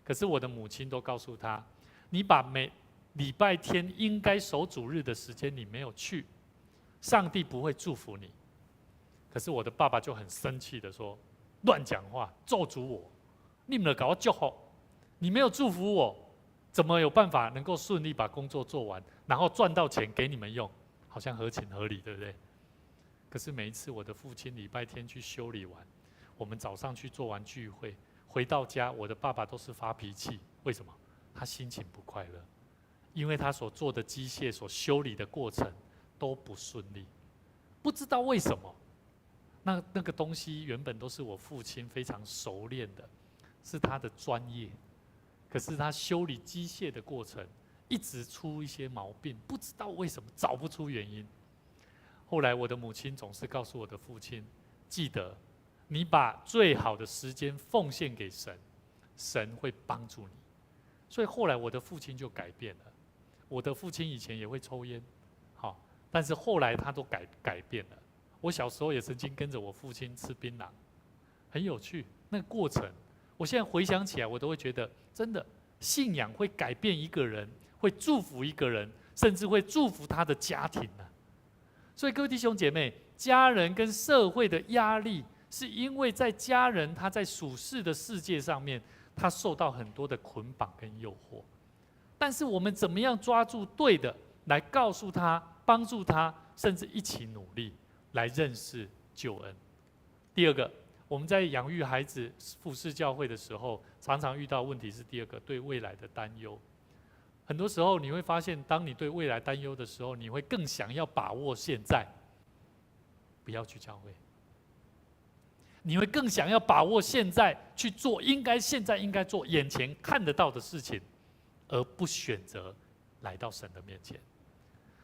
可是我的母亲都告诉他，你把每礼拜天应该守主日的时间你没有去，上帝不会祝福你。可是我的爸爸就很生气的说，乱讲话，咒诅我，你们搞我就好，你没有祝福我，怎么有办法能够顺利把工作做完，然后赚到钱给你们用？好像合情合理，对不对？可是每一次我的父亲礼拜天去修理完，我们早上去做完聚会，回到家，我的爸爸都是发脾气。为什么？他心情不快乐，因为他所做的机械所修理的过程都不顺利，不知道为什么。那个东西原本都是我父亲非常熟练的，是他的专业。可是他修理机械的过程一直出一些毛病，不知道为什么，找不出原因。后来我的母亲总是告诉我的父亲，记得你把最好的时间奉献给神，神会帮助你。所以后来我的父亲就改变了。我的父亲以前也会抽烟，好，但是后来他都改变了。我小时候也曾经跟着我父亲吃槟榔，很有趣那个过程。我现在回想起来，我都会觉得，真的信仰会改变一个人，会祝福一个人，甚至会祝福他的家庭呢。所以各位弟兄姐妹，家人跟社会的压力，是因为在家人他在属世的世界上面，他受到很多的捆绑跟诱惑。但是我们怎么样抓住对的，来告诉他、帮助他，甚至一起努力来认识救恩。第二个，我们在养育孩子、服侍教会的时候，常常遇到问题是第二个，对未来的担忧。很多时候你会发现，当你对未来担忧的时候，你会更想要把握现在，不要去教会。你会更想要把握现在，去做现在应该做、眼前看得到的事情，而不选择来到神的面前。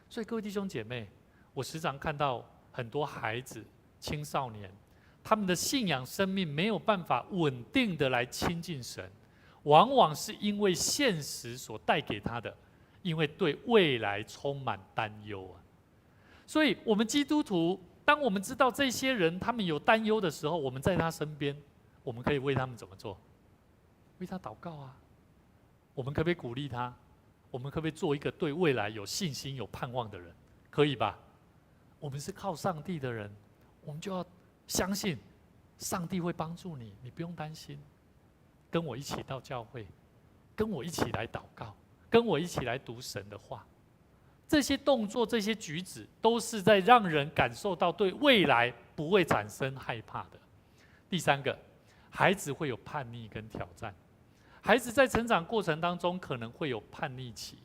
所以各位弟兄姐妹，我时常看到很多孩子、青少年，他们的信仰生命没有办法稳定的来亲近神，往往是因为现实所带给他的，因为对未来充满担忧啊。所以我们基督徒，当我们知道这些人他们有担忧的时候，我们在他身边，我们可以为他们怎么做？为他祷告啊。我们可不可以鼓励他？我们可不可以做一个对未来有信心、有盼望的人？可以吧？我们是靠上帝的人，我们就要相信上帝会帮助你，你不用担心。跟我一起到教会，跟我一起来祷告，跟我一起来读神的话。这些动作、这些举止，都是在让人感受到对未来不会产生害怕的。第三个，孩子会有叛逆跟挑战。孩子在成长过程当中可能会有叛逆期，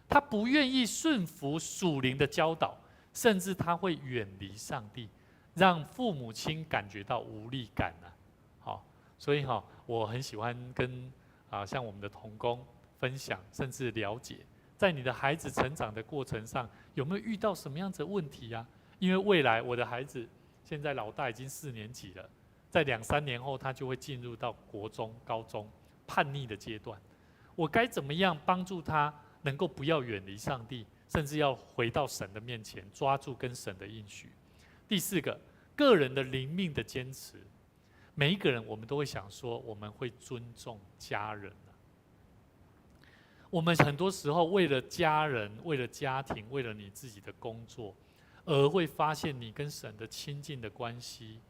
他不愿意顺服属灵的教导，甚至他会远离上帝，让父母亲感觉到无力感啊。好，所以我很喜欢跟像我们的同工分享，甚至了解，在你的孩子成长的过程上，有没有遇到什么样子的问题啊？因为未来我的孩子现在老大已经4年级了，在2、3年后他就会进入到国中、高中叛逆的阶段，我该怎么样帮助他能够不要远离上帝，甚至要回到神的面前，抓住跟神的应许？第4个，个人的灵命的坚持。每一个人我们都会想说，我们会尊重家人啊。我们很多时候为了家人、为了家庭、为了你自己的工作，而会发现你跟神的亲近的关系，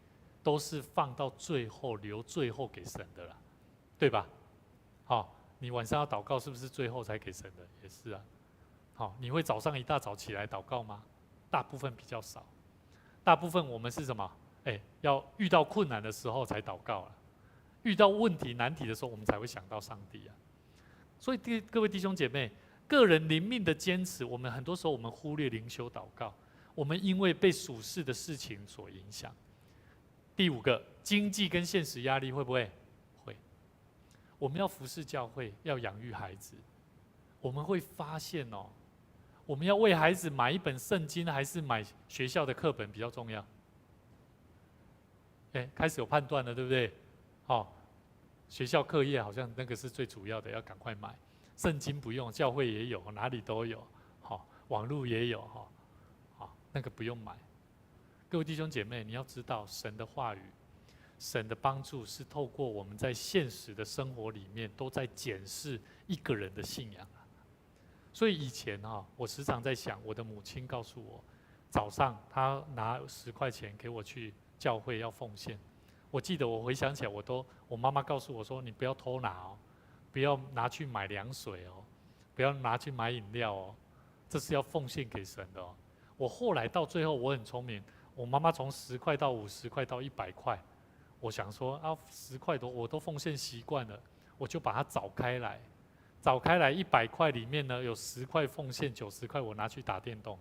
都是放到最后，留最后给神的啦，对吧？好，你晚上要祷告，是不是最后才给神的？也是啊。好，你会早上一大早起来祷告吗？大部分比较少，大部分我们是什么？要遇到困难的时候才祷告了，遇到问题难题的时候，我们才会想到上帝啊。所以各位弟兄姐妹，个人灵命的坚持，我们很多时候我们忽略灵修祷告，我们因为被属世的事情所影响。第5个，经济跟现实压力会不会？会。我们要服侍教会，要养育孩子，我们会发现我们要为孩子买一本圣经，还是买学校的课本比较重要？开始有判断了，对不对？学校课业好像那个是最主要的，要赶快买。圣经不用，教会也有，哪里都有，网络也有，那个不用买。各位弟兄姐妹，你要知道，神的话语、神的帮助是透过我们在现实的生活里面都在检视一个人的信仰啊。所以以前我时常在想，我的母亲告诉我，早上她拿10块钱给我去教会要奉献。我记得我回想起来，我妈妈告诉我说，你不要偷拿不要拿去买凉水不要拿去买饮料这是要奉献给神的我后来到最后我很聪明，我妈妈从10块到50块到100块，我想说10块多我都奉献习惯了，我就把它找开来100块里面呢有10块奉献，90块我拿去打电动。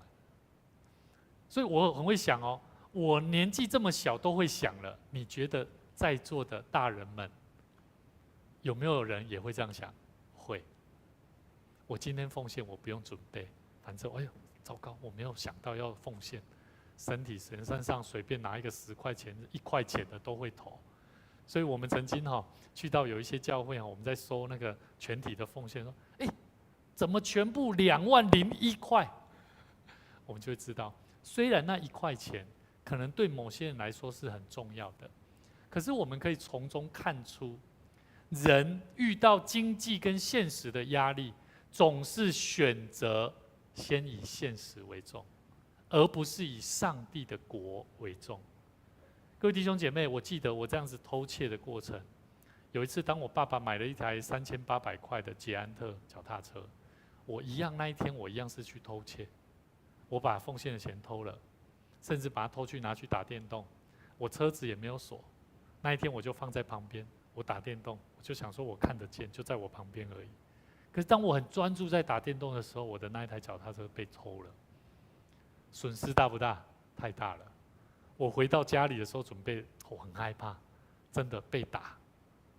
所以我很会想我年纪这么小都会想了，你觉得在座的大人们有没有人也会这样想？会。我今天奉献我不用准备，反正糟糕，我没有想到要奉献，身上随便拿一个10块钱、1块钱的都会投。所以我们曾经去到有一些教会我们在收那个全体的奉献，说怎么全部20001块？我们就会知道，虽然那1块钱可能对某些人来说是很重要的，可是我们可以从中看出，人遇到经济跟现实的压力，总是选择先以现实为重，而不是以上帝的国为重。各位弟兄姐妹，我记得我这样子偷窃的过程，有一次当我爸爸买了一台3800块的捷安特脚踏车，那一天我一样是去偷窃，我把奉献的钱偷了，甚至把它偷去拿去打电动，我车子也没有锁，那一天我就放在旁边，我打电动，我就想说我看得见，就在我旁边而已。可是当我很专注在打电动的时候，我的那一台脚踏车被偷了，损失大不大？太大了。我回到家里的时候，我很害怕，真的被打，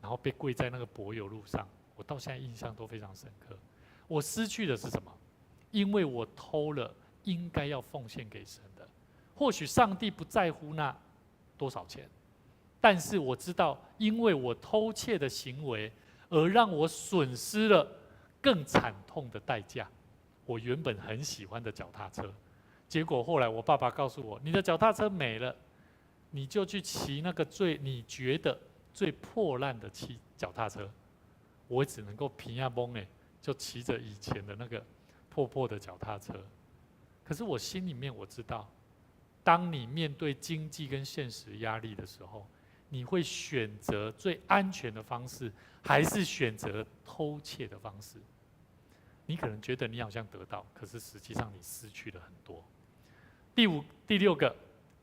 然后被跪在那个柏油路上，我到现在印象都非常深刻。我失去的是什么？因为我偷了应该要奉献给神的。或许上帝不在乎那多少钱，但是我知道，因为我偷窃的行为，而让我损失了更惨痛的代价。我原本很喜欢的脚踏车，结果后来我爸爸告诉我，你的脚踏车没了，你就去骑那个你觉得最破烂的脚踏车。我只能够平亚崩就骑着以前的那个破的脚踏车。可是我心里面我知道，当你面对经济跟现实压力的时候，你会选择最安全的方式，还是选择偷窃的方式？你可能觉得你好像得到，可是实际上你失去了很多。第六个，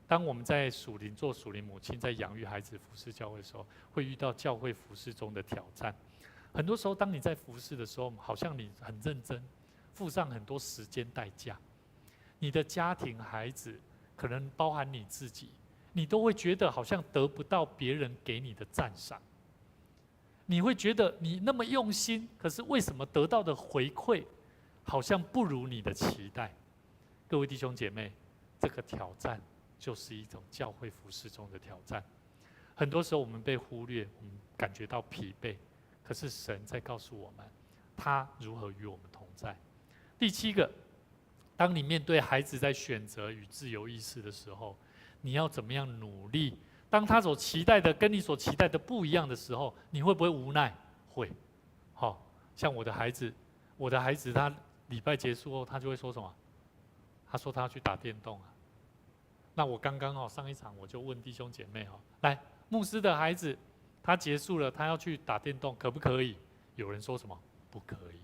当我们在做属灵母亲，在养育孩子、服侍教会的时候，会遇到教会服侍中的挑战。很多时候，当你在服侍的时候，好像你很认真，付上很多时间代价。你的家庭、孩子，可能包含你自己，你都会觉得好像得不到别人给你的赞赏。你会觉得你那么用心，可是为什么得到的回馈好像不如你的期待？各位弟兄姐妹，这个挑战就是一种教会服事中的挑战。很多时候我们被忽略，我们感觉到疲惫，可是神在告诉我们，他如何与我们同在。第7个，当你面对孩子在选择与自由意识的时候，你要怎么样努力？当他所期待的跟你所期待的不一样的时候，你会不会无奈？会。像我的孩子他礼拜结束后，他就会说什么？他说他要去打电动啊。那我刚刚上一场我就问弟兄姐妹来，牧师的孩子他结束了，他要去打电动，可不可以？有人说什么？不可以。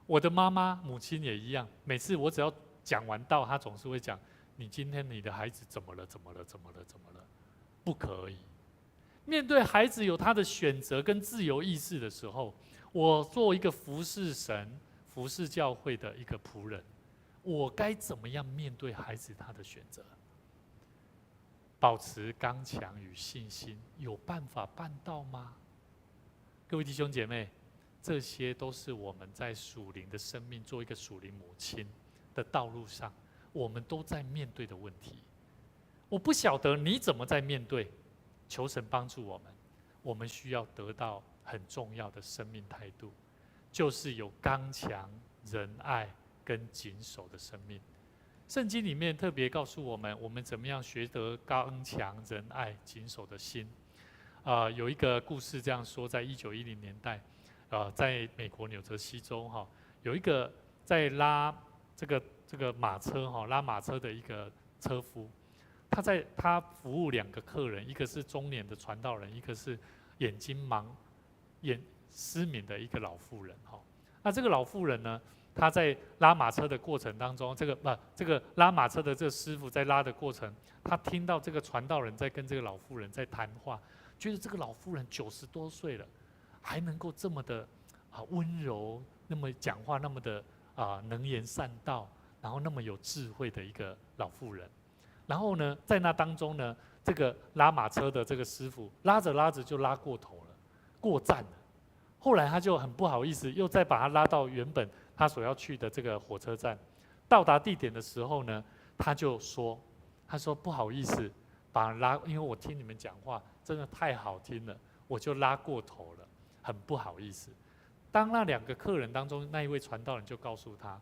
我的妈妈、母亲也一样，每次我只要讲完道，她总是会讲：“你今天你的孩子怎么了？怎么了？怎么了？怎么了？不可以。”面对孩子有他的选择跟自由意识的时候，我作为一个服侍神、服侍教会的一个仆人，我该怎么样面对孩子他的选择？保持刚强与信心，有办法办到吗？各位弟兄姐妹，这些都是我们在属灵的生命，做一个属灵母亲的道路上，我们都在面对的问题。我不晓得你怎么在面对，求神帮助我们。我们需要得到很重要的生命态度，就是有刚强、仁爱跟谨守的生命。圣经里面特别告诉我们，我们怎么样学得刚强、仁爱、谨守的心。有一个故事这样说，在1910年代，在美国纽泽西州有一个在拉这个马车拉马车的一个车夫，他服务2个客人，一个是中年的传道人，一个是眼失明的一个老妇人那这个老妇人呢，他在拉马车的过程当中，这个拉马车的这个师傅在拉的过程，他听到这个传道人在跟这个老妇人在谈话，觉得这个老妇人90多岁了，还能够这么的温柔，那么讲话那么的能言善道，然后那么有智慧的一个老妇人。然后呢，在那当中呢，这个拉马车的这个师傅拉着拉着就拉过头了，过站了。后来他就很不好意思，又再把他拉到原本他所要去的这个火车站。到达地点的时候呢，他说不好意思，把拉，因为我听你们讲话真的太好听了，我就拉过头了，很不好意思。当那2个客人当中，那一位传道人就告诉他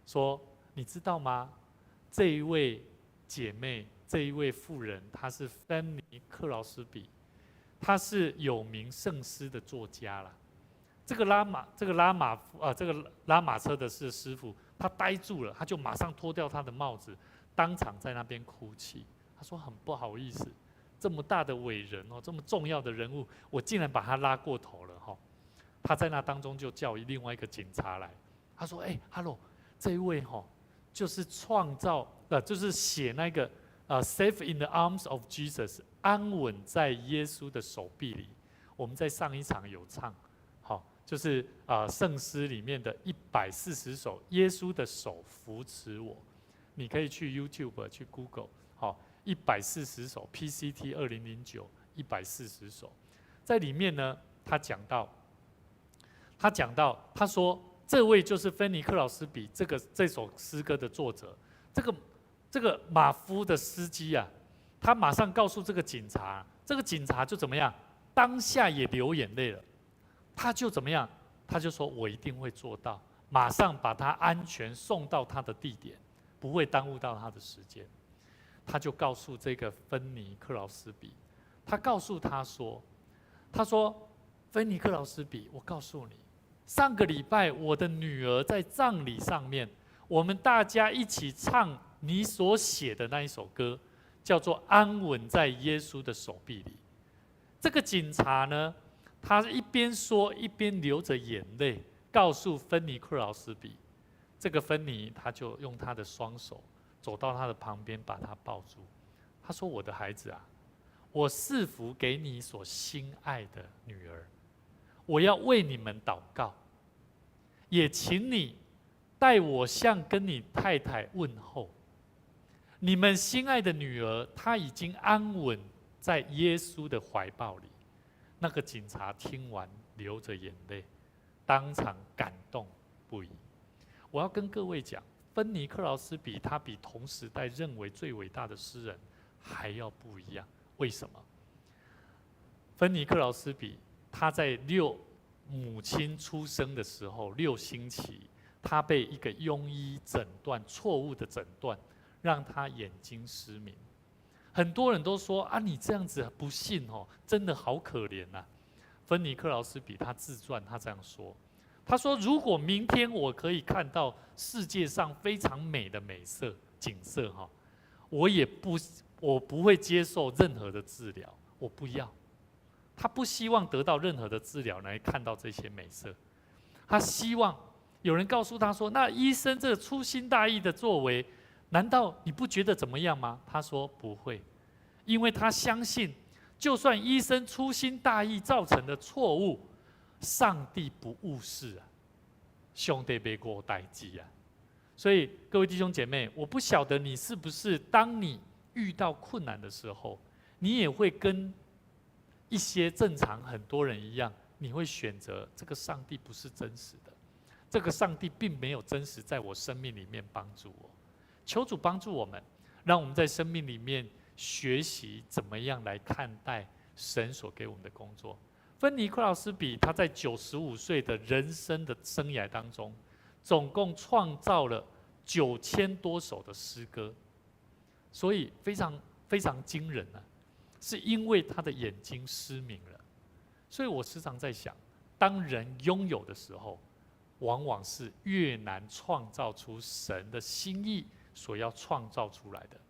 说：“你知道吗？这一位姐妹，这一位妇人，她是芬尼·克劳斯比，她是有名圣诗的作家啦。这个拉马车的师傅，他呆住了，他就马上脱掉他的帽子，当场在那边哭泣。他说很不好意思，这么大的伟人这么重要的人物，我竟然把他拉过头了他在那当中就叫另外一个警察来，他说：“Hello， 这一位就是就是写那个Safe in the arms of Jesus， 安稳在耶稣的手臂里。我们在上一场有唱。”就是圣诗里面的140首，耶稣的手扶持我。你可以去 YouTube 去 Google， 140首 PCT 2009 140首，在里面呢，他说这位就是芬尼克劳斯比这首诗歌的作者。这个马夫的司机啊，他马上告诉这个警察，这个警察就怎么样，当下也流眼泪了。他就怎么样？他就说：“我一定会做到，马上把他安全送到他的地点，不会耽误到他的时间。”他就告诉这个芬尼克劳斯比，他告诉他说：“芬尼克劳斯比，我告诉你，上个礼拜我的女儿在葬礼上面，我们大家一起唱你所写的那一首歌，叫做《安稳在耶稣的手臂里》。”这个警察呢，他一边说一边流着眼泪，告诉芬尼克劳斯比。这个芬尼他就用他的双手走到他的旁边，把他抱住。他说：“我的孩子啊，我赐福给你所心爱的女儿，我要为你们祷告，也请你代我向跟你太太问候。你们心爱的女儿，她已经安稳在耶稣的怀抱里。那个警察听完流着眼泪，当场感动不已。我要跟各位讲，芬尼克劳斯比他比同时代认为最伟大的诗人还要不一样。为什么？芬尼克劳斯比他在母亲出生的时候6星期，他被一个庸医诊断错误的诊断，让他眼睛失明。很多人都说啊，你这样子不信哦，真的好可怜呐。芬尼克劳斯比他自传，他这样说，他说：如果明天我可以看到世界上非常美的景色哈，我不会接受任何的治疗，我不要。他不希望得到任何的治疗来看到这些美色，他希望有人告诉他说：那医生这个粗心大意的作为，难道你不觉得怎么样吗？他说不会，因为他相信，就算医生粗心大意造成的错误，上帝不误事啊，兄弟别过代志啊。所以各位弟兄姐妹，我不晓得你是不是当你遇到困难的时候，你也会跟一些正常很多人一样，你会选择这个上帝不是真实的，这个上帝并没有真实在我生命里面帮助我。求主帮助我们，让我们在生命里面学习怎么样来看待神所给我们的工作。芬尼克劳斯比他在95岁的人生的生涯当中，总共创造了9000多首的诗歌，所以非常非常惊人啊！是因为他的眼睛失明了，所以我时常在想，当人拥有的时候，往往是越难创造出神的心意所要创造出来的。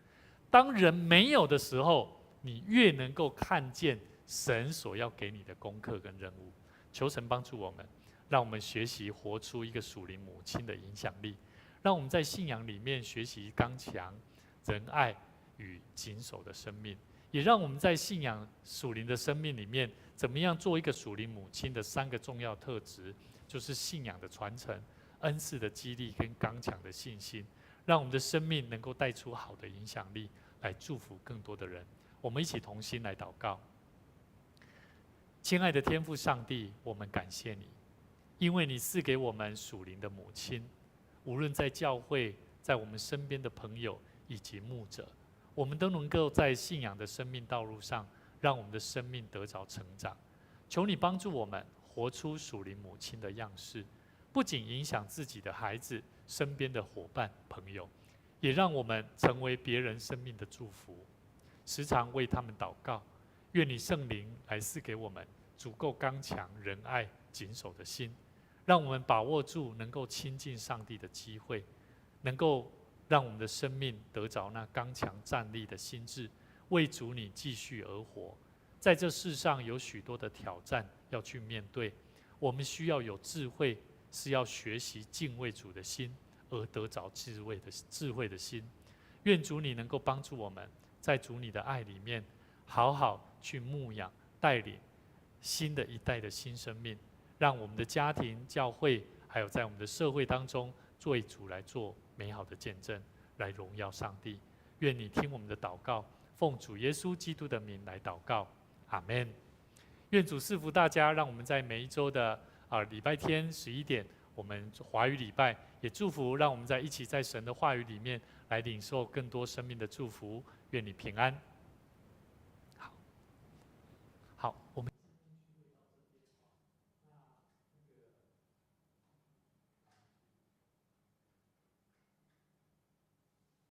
当人没有的时候，你越能够看见神所要给你的功课跟任务。求神帮助我们，让我们学习活出一个属灵母亲的影响力，让我们在信仰里面学习刚强、仁爱与谨守的生命，也让我们在信仰属灵的生命里面，怎么样做一个属灵母亲的3个重要特质，就是信仰的传承、恩赐的激励跟刚强的信心，让我们的生命能够带出好的影响力，来祝福更多的人。我们一起同心来祷告。亲爱的天父上帝，我们感谢你，因为你赐给我们属灵的母亲，无论在教会，在我们身边的朋友以及牧者，我们都能够在信仰的生命道路上，让我们的生命得着成长。求你帮助我们活出属灵母亲的样式，不仅影响自己的孩子、身边的伙伴、朋友，也让我们成为别人生命的祝福。时常为他们祷告，愿你圣灵来赐给我们足够刚强、仁爱、谨守的心，让我们把握住能够亲近上帝的机会，能够让我们的生命得着那刚强站立的心志，为主你继续而活。在这世上有许多的挑战要去面对，我们需要有智慧，是要学习敬畏主的心，而得着智慧的心。愿主你能够帮助我们，在主你的爱里面，好好去牧养、带领新的一代的新生命，让我们的家庭、教会，还有在我们的社会当中，为主来做美好的见证，来荣耀上帝。愿你听我们的祷告，奉主耶稣基督的名来祷告，阿们。愿主赐福大家，让我们在每一周的礼拜天11点，我们华语礼拜，也祝福让我们一起在神的话语里面来领受更多生命的祝福。愿你平安。